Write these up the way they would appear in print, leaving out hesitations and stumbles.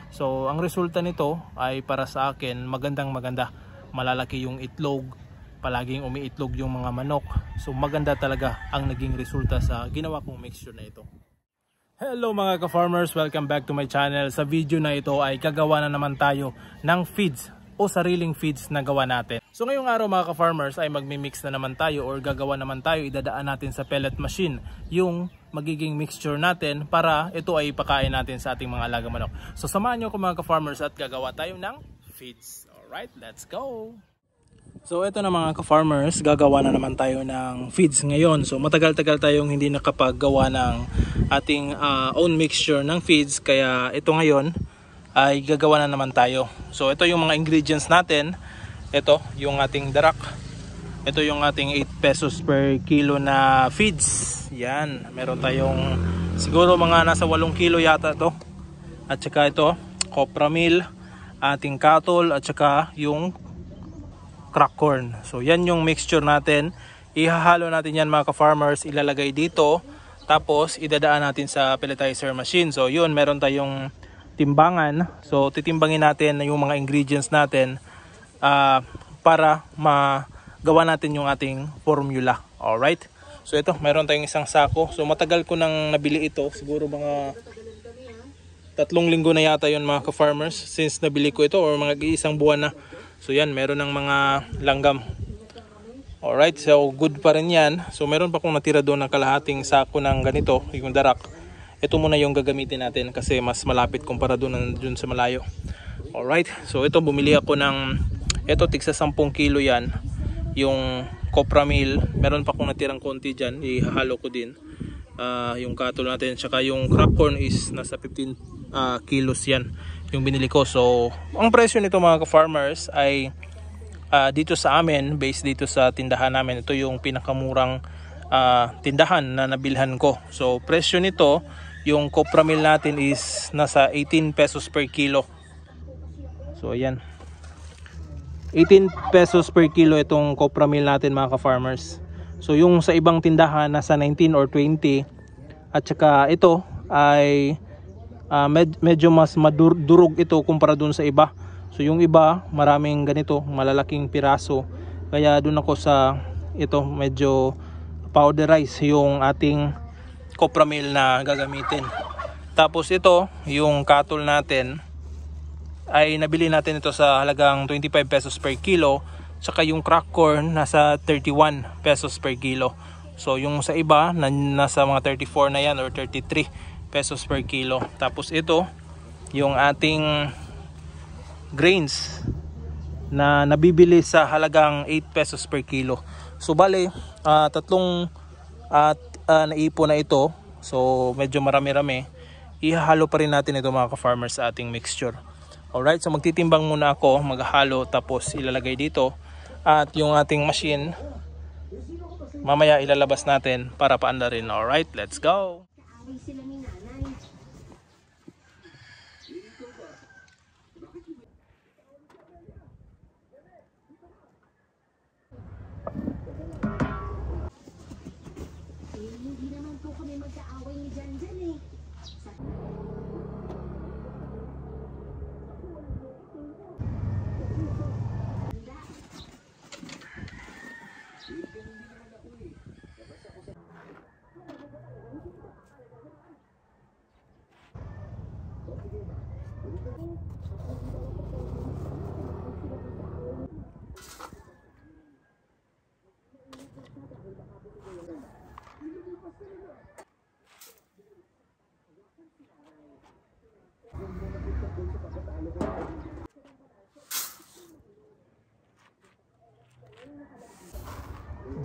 So ang resulta nito ay para sa akin maganda. Malalaki yung itlog, palaging umiitlog yung mga manok. So maganda talaga ang naging resulta sa ginawa kong mixture na ito. Hello mga ka-farmers, welcome back to my channel. Sa video na ito ay gagawa na naman tayo ng feeds o sariling feeds na gawa natin. So ngayong araw mga ka-farmers ay magmi-mix na naman tayo or gagawa naman tayo, idadaan natin sa pellet machine yung magiging mixture natin para ito ay ipakain natin sa ating mga alaga manok. So samahan nyo ko mga ka-farmers at gagawa tayo ng feeds. Alright, let's go! So ito na mga ka-farmers, gagawa na naman tayo ng feeds ngayon. So matagal-tagal tayong hindi nakapaggawa ng ating own mixture ng feeds, kaya ito ngayon ay gagawa na naman tayo. So ito yung mga ingredients natin. Ito yung ating darak. Ito yung ating 8 pesos per kilo na feeds. Yan, meron tayong siguro mga nasa 8 kilo yata to. At saka ito, copra meal, ating cattle, at saka yung crack corn. So yan yung mixture natin. Ihahalo natin yan mga ka-farmers, ilalagay dito, tapos idadaan natin sa pelletizer machine. So yun, meron tayong timbangan. So titimbangin natin yung mga ingredients natin para magawa natin yung ating formula. Alright? So ito, meron tayong isang sako. So matagal ko nang nabili ito, siguro mga 3 linggo na yata yun mga ka-farmers since nabili ko ito, or mga isang buwan na. So yan, meron ng mga langgam. Alright, so good pa rin yan. So meron pa kong natira doon ng kalahating sako ng ganito, yung darak. Ito muna yung gagamitin natin kasi mas malapit kumpara doon sa malayo. Alright, so ito bumili ako ng, ito tigsa 10 kilo yan. Yung copra meal, meron pa kong natirang konti dyan, ihahalo ko din. Yung cattle natin, tsaka yung crack corn is nasa 15 kilos yan yung binili ko. So ang presyo nito mga ka-farmers ay dito sa amin, based dito sa tindahan namin, ito yung pinakamurang tindahan na nabilhan ko. So presyo nito, yung copra meal natin is nasa 18 pesos per kilo. So ayan, 18 pesos per kilo itong copra meal natin mga ka-farmers. So yung sa ibang tindahan nasa 19 or 20. At saka ito ay medyo mas madurog ito kumpara dun sa iba. So yung iba maraming ganito, malalaking piraso. Kaya dun ako sa ito, medyo powderize yung ating copra meal na gagamitin. Tapos ito, yung cattle natin ay nabili natin ito sa halagang 25 pesos per kilo. Saka yung crack corn nasa 31 pesos per kilo. So yung sa iba nasa mga 34 na yan or 33 pesos per kilo. Tapos ito yung ating grains na nabibili sa halagang 8 pesos per kilo. So bale tatlong naipon na ito. So medyo marami-rami. Ihahalo pa rin natin ito mga ka-farmers sa ating mixture. Alright, so magtitimbang muna ako, maghahalo, tapos ilalagay dito. At yung ating machine mamaya ilalabas natin para paanda rin. Alright, let's go!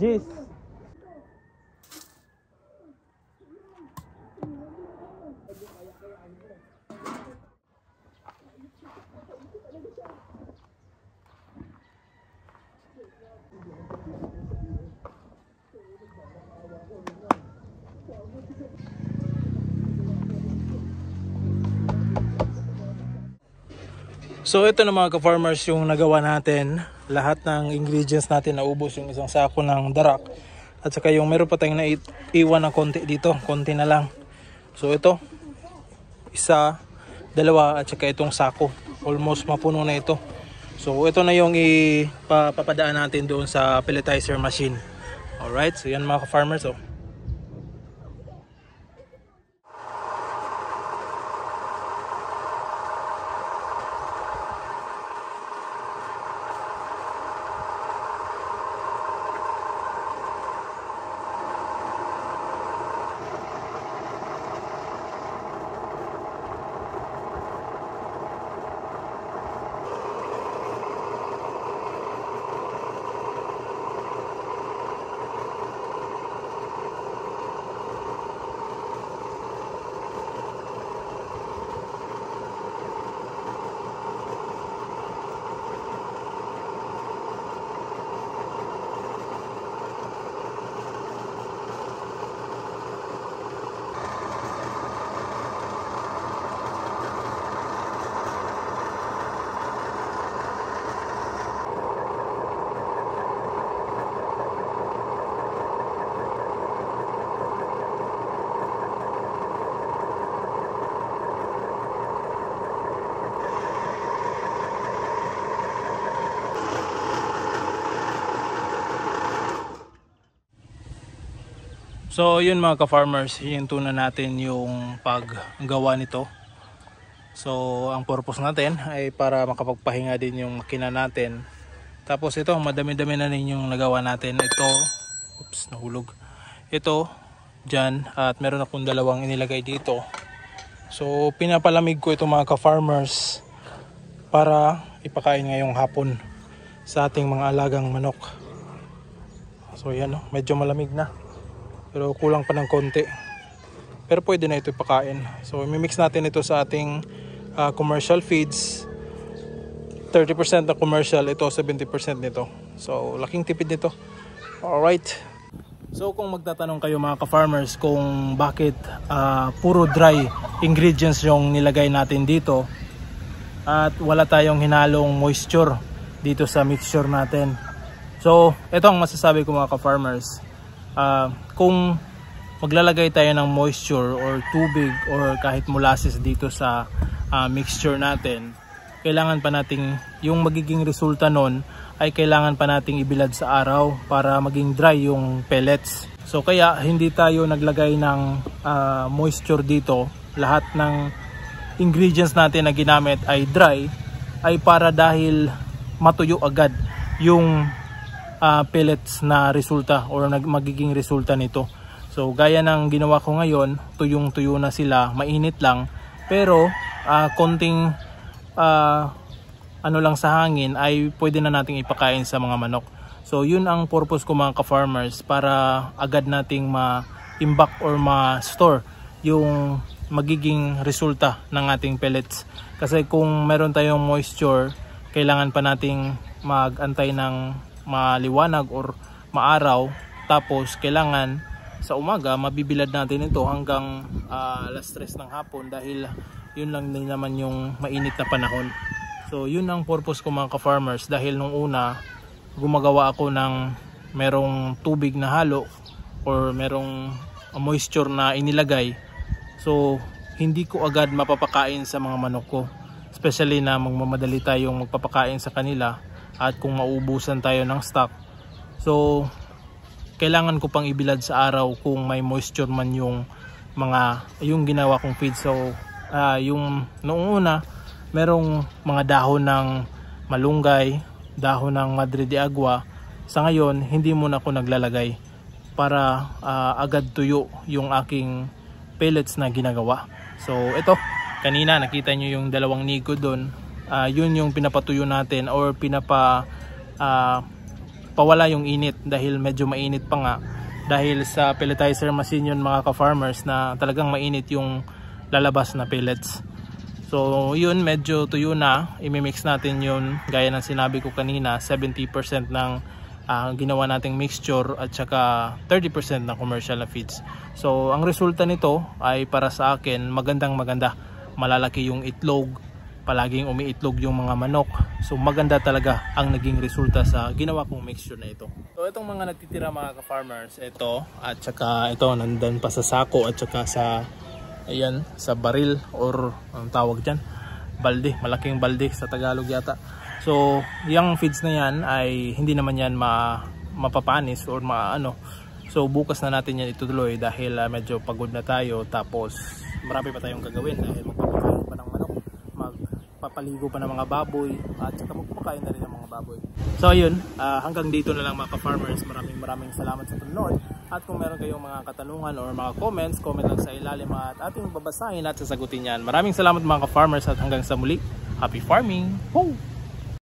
Jis. So ito na mga ka-farmers yung nagawa natin. Lahat ng ingredients natin naubos, yung isang sako ng darak. At saka yung meron pa tayong iwan na konti dito, konti na lang. So ito, isa, dalawa at saka itong sako. Almost mapuno na ito. So ito na yung ipapadaan natin doon sa pelletizer machine. Alright, so yan mga ka-farmers. Oh. So yun mga ka-farmers, hinto na natin yung paggawa nito. So ang purpose natin ay para makapagpahinga din yung makina natin. Tapos ito, madami-dami na rin yung nagawa natin. Ito, oops, nahulog. Ito, dyan, at meron akong dalawang inilagay dito. So pinapalamig ko ito mga ka-farmers para ipakain ngayong hapon sa ating mga alagang manok. So yan, medyo malamig na. Pero kulang pa ng konti. Pero pwede na ito ipakain. So imimix natin ito sa ating commercial feeds. 30% na commercial, ito 70% nito. So laking tipid nito. Alright. So kung magtatanong kayo mga ka-farmers kung bakit puro dry ingredients yung nilagay natin dito at wala tayong hinalong moisture dito sa mixture natin. So ito ang masasabi ko mga ka-farmers. Kung maglalagay tayo ng moisture or tubig or kahit molasses dito sa mixture natin, kailangan pa nating yung magiging resulta nun ay kailangan pa nating ibilad sa araw para maging dry yung pellets. So kaya hindi tayo naglagay ng moisture dito. Lahat ng ingredients natin na ginamit ay dry, ay para dahil matuyo agad yung pellets na resulta or magiging resulta nito. So gaya ng ginawa ko ngayon, tuyong-tuyo na sila, mainit lang, pero konting ano lang sa hangin ay pwede na nating ipakain sa mga manok. So yun ang purpose ko mga ka-farmers, para agad nating ma-imbak or ma-store yung magiging resulta ng ating pellets. Kasi kung meron tayong moisture, kailangan pa nating mag-antay ng maliwanag or maaraw, tapos kailangan sa umaga mabibilad natin ito hanggang alas 3 ng hapon dahil yun lang din naman yung mainit na panahon. So yun ang purpose ko mga ka-farmers, dahil nung una gumagawa ako ng merong tubig na halo or merong moisture na inilagay, so hindi ko agad mapapakain sa mga manok ko, especially na magmamadali tayong magpapakain sa kanila. At kung maubusan tayo ng stock, so kailangan ko pang ibilad sa araw kung may moisture man yung ginawa kong feed. So yung noong una merong mga dahon ng malunggay, dahon ng Madre de Agua. Sa ngayon hindi muna ako naglalagay para agad tuyo yung aking pellets na ginagawa. So ito, kanina nakita nyo yung dalawang nigo doon. Yun yung pinapatuyo natin or pawala yung init dahil medyo mainit pa nga, dahil sa pelletizer machine yun mga ka-farmers na talagang mainit yung lalabas na pellets. So yun, medyo tuyo na, imimix natin yun gaya ng sinabi ko kanina, 70% ng ginawa nating mixture at saka 30% ng commercial na feeds. So ang resulta nito ay para sa akin magandang maganda, malalaki yung itlog, palaging umiitlog yung mga manok. So maganda talaga ang naging resulta sa ginawa kong mixture na ito. So itong mga nagtitira mga ka-farmers, ito at saka ito nandun pa sa sako at saka sa Ayan, sa baril or ang tawag dyan, balde, malaking balde sa Tagalog yata. So yung feeds na yan ay hindi naman yan mapapanis or maano. So bukas na natin yan itutuloy dahil medyo pagod na tayo, tapos marami pa tayong gagawin dahil magpapakain pa ng manok, magpapaligo pa ng mga baboy, at saka magpapakain na rin ng mga baboy. So ayun, hanggang dito na lang mga ka-farmers. Maraming salamat sa panonood, at kung meron kayong mga katanungan or mga comments, comment lang sa ilalim at ating babasahin at sasagutin yan. Maraming salamat mga ka-farmers, at hanggang sa muli, happy farming! Woo!